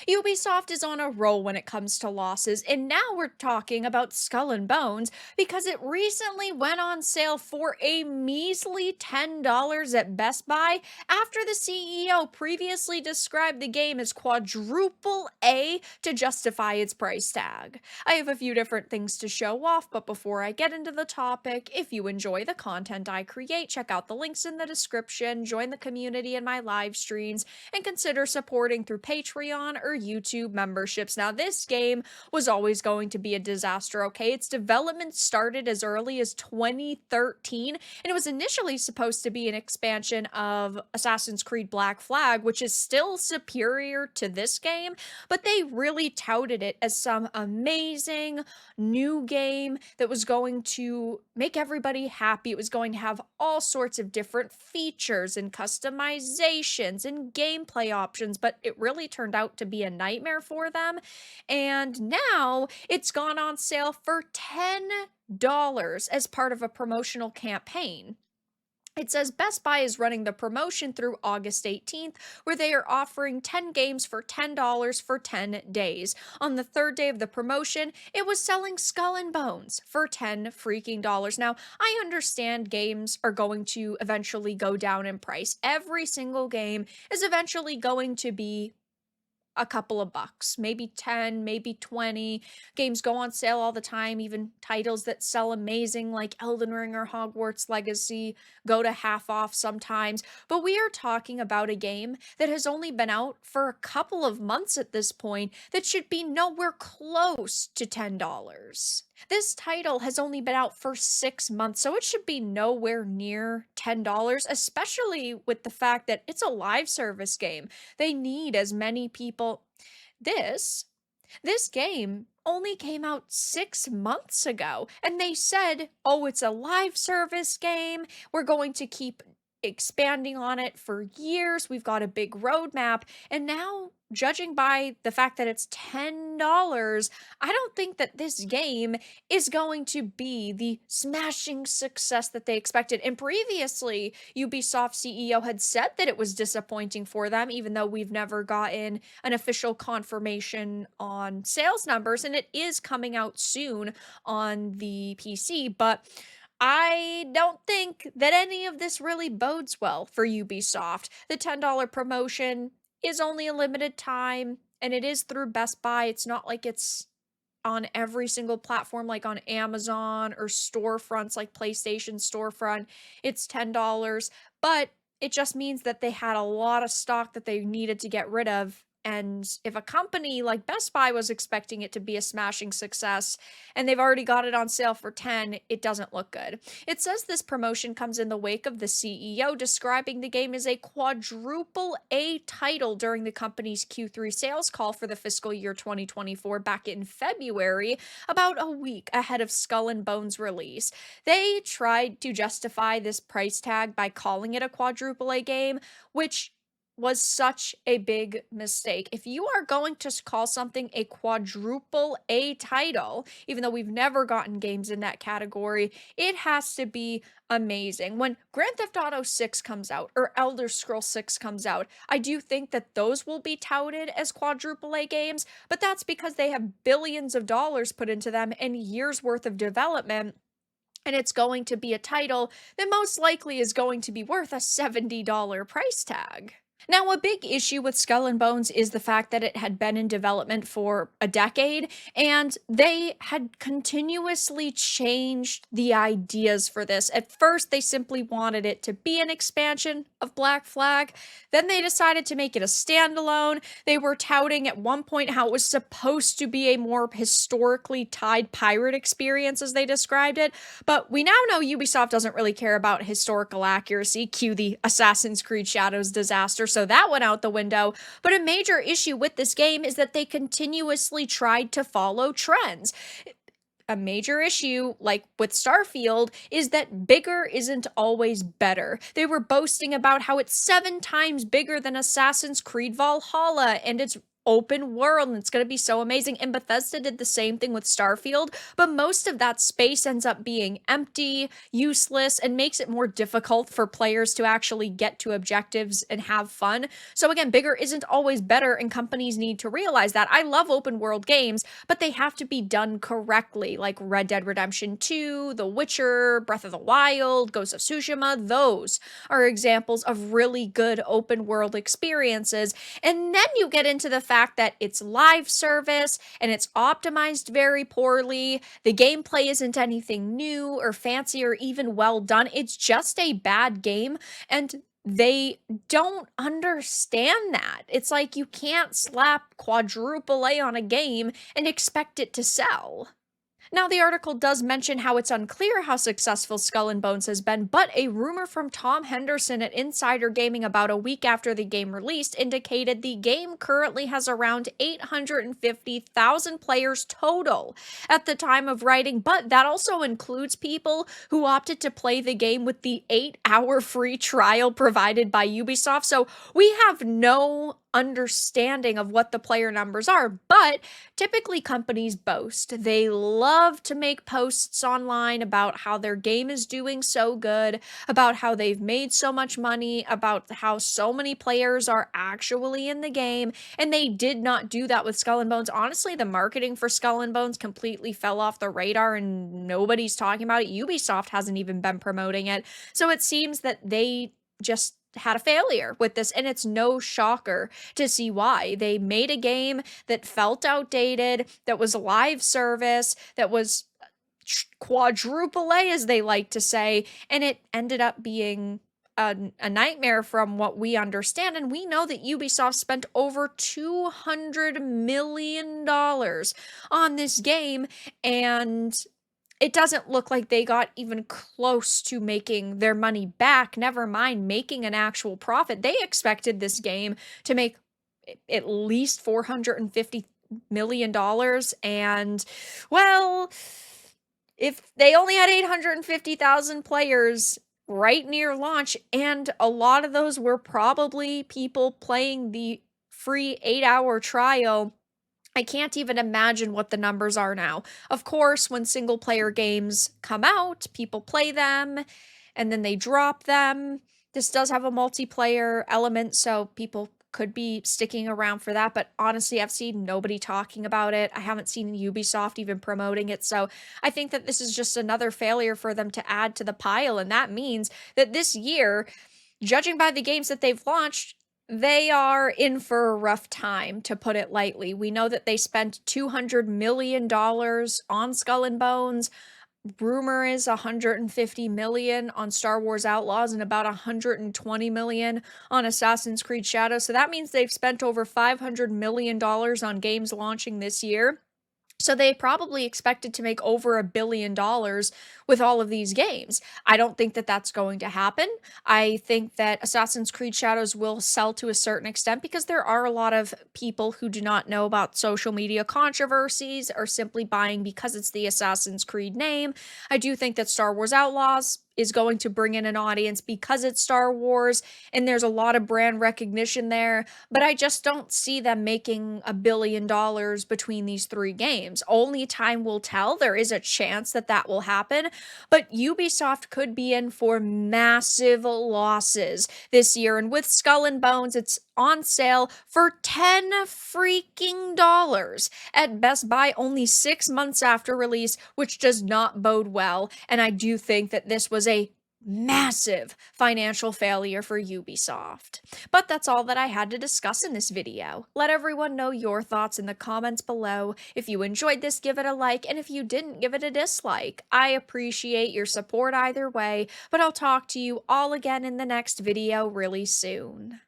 Ubisoft is on a roll when it comes to losses, and now we're talking about Skull and Bones because it recently went on sale for a measly $10 at Best Buy after the CEO previously described the game as quadruple A to justify its price tag. I have a few different things to show off, but before I get into the topic, if you enjoy the content I create, check out the links in the description, join the community in my live streams, and consider supporting through Patreon or YouTube memberships. Now, this game was always going to be a disaster, okay? Its development started as early as 2013, and it was initially supposed to be an expansion of Assassin's Creed Black Flag, which is still superior to this game, but they really touted it as some amazing new game that was going to make everybody happy. It was going to have all sorts of different features and customizations and gameplay options, but it really turned out to be a nightmare for them. And now it's gone on sale for $10 as part of a promotional campaign. It says Best Buy is running the promotion through August 18th, where they are offering 10 games for $10 for 10 days. On the third day of the promotion, it was selling Skull and Bones for $10 freaking dollars. Now, I understand games are going to eventually go down in price. Every single game is eventually going to be a couple of bucks, maybe 10, maybe 20. Games go on sale all the time, even titles that sell amazing like Elden Ring or Hogwarts Legacy go to half off sometimes. But we are talking about a game that has only been out for a couple of months at this point that should be nowhere close to $10. This title has only been out for 6 months, so it should be nowhere near $10, especially with the fact that it's a live service game. They need as many people. This this game only came out 6 months ago, and they said, "Oh, it's a live service game. We're going to keep expanding on it for years. We've got a big roadmap." And now, judging by the fact that it's $10, I don't think that this game is going to be the smashing success that they expected. And previously, Ubisoft CEO had said that it was disappointing for them, even though we've never gotten an official confirmation on sales numbers, and it is coming out soon on the PC. But I don't think that any of this really bodes well for Ubisoft. The $10 promotion is only a limited time, and it is through Best Buy. It's not like it's on every single platform like on Amazon or storefronts like PlayStation storefront. It's $10, but it just means that they had a lot of stock that they needed to get rid of. And if a company like Best Buy was expecting it to be a smashing success and they've already got it on sale for 10, it doesn't look good. It says this promotion comes in the wake of the CEO describing the game as a quadruple A title during the company's Q3 sales call for the fiscal year 2024 back in February, about a week ahead of Skull and Bones release. They tried to justify this price tag by calling it a quadruple A game, which was such a big mistake. If you are going to call something a quadruple A title, even though we've never gotten games in that category, it has to be amazing. When Grand Theft Auto 6 comes out or Elder Scrolls 6 comes out, I do think that those will be touted as quadruple A games, but that's because they have billions of dollars put into them and years worth of development. And it's going to be a title that most likely is going to be worth a $70 price tag. Now, a big issue with Skull and Bones is the fact that it had been in development for a decade, and they had continuously changed the ideas for this. At first, they simply wanted it to be an expansion of Black Flag. Then they decided to make it a standalone. They were touting at one point how it was supposed to be a more historically tied pirate experience, as they described it. But we now know Ubisoft doesn't really care about historical accuracy, cue the Assassin's Creed Shadows disaster, so that went out the window. But a major issue with this game is that they continuously tried to follow trends. A major issue, like with Starfield, is that bigger isn't always better. They were boasting about how it's 7 times bigger than Assassin's Creed Valhalla, and it's open world and it's going to be so amazing. And Bethesda did the same thing with Starfield, but most of that space ends up being empty, useless, and makes it more difficult for players to actually get to objectives and have fun. So again, bigger isn't always better, and companies need to realize that. I love open world games, but they have to be done correctly, like Red Dead Redemption 2, The Witcher, Breath of the Wild, Ghost of Tsushima. Those are examples of really good open world experiences. And then you get into the fact that it's live service and it's optimized very poorly. The gameplay isn't anything new or fancy or even well done. It's just a bad game. And they don't understand that. It's like you can't slap Quadruple A on a game and expect it to sell. Now, the article does mention how it's unclear how successful Skull and Bones has been, but a rumor from Tom Henderson at Insider Gaming about a week after the game released indicated the game currently has around 850,000 players total at the time of writing, but that also includes people who opted to play the game with the 8-hour free trial provided by Ubisoft. So we have no understanding of what the player numbers are, but typically companies boast. They love to make posts online about how their game is doing so good, about how they've made so much money, about how so many players are actually in the game, and they did not do that with Skull and Bones. Honestly, the marketing for Skull and Bones completely fell off the radar and nobody's talking about it. Ubisoft hasn't even been promoting it. So it seems that they just had a failure with this, and it's no shocker to see why. They made a game that felt outdated, that was live service, that was Quadruple A, as they like to say, and it ended up being a nightmare from what we understand. And we know that Ubisoft spent over $200 million on this game, and it doesn't look like they got even close to making their money back, never mind making an actual profit. They expected this game to make at least $450 million, and, well, if they only had 850,000 players right near launch, and a lot of those were probably people playing the free 8-hour trial, I can't even imagine what the numbers are now. Of course, when single player games come out, people play them and then they drop them. This does have a multiplayer element, so people could be sticking around for that, but honestly, I've seen nobody talking about it. I haven't seen Ubisoft even promoting it, so I think that this is just another failure for them to add to the pile, and that means that this year, judging by the games that they've launched, they are in for a rough time, to put it lightly. We know that they spent $200 million on Skull and Bones. Rumor is $150 million on Star Wars Outlaws and about $120 million on Assassin's Creed Shadows. So that means they've spent over $500 million on games launching this year. So they probably expected to make over $1 billion with all of these games. I don't think that that's going to happen. I think that Assassin's Creed Shadows will sell to a certain extent because there are a lot of people who do not know about social media controversies or simply buying because it's the Assassin's Creed name. I do think that Star Wars Outlaws is going to bring in an audience because it's Star Wars and there's a lot of brand recognition there, but I just don't see them making $1 billion between these three games. Only time will tell. There is a chance that that will happen, but Ubisoft could be in for massive losses this year, and with Skull and Bones, it's on sale for $10 freaking dollars at Best Buy only 6 months after release, which does not bode well, and I do think that this was a massive financial failure for Ubisoft. But that's all that I had to discuss in this video. Let everyone know your thoughts in the comments below. If you enjoyed this, give it a like, and if you didn't, give it a dislike. I appreciate your support either way, but I'll talk to you all again in the next video really soon.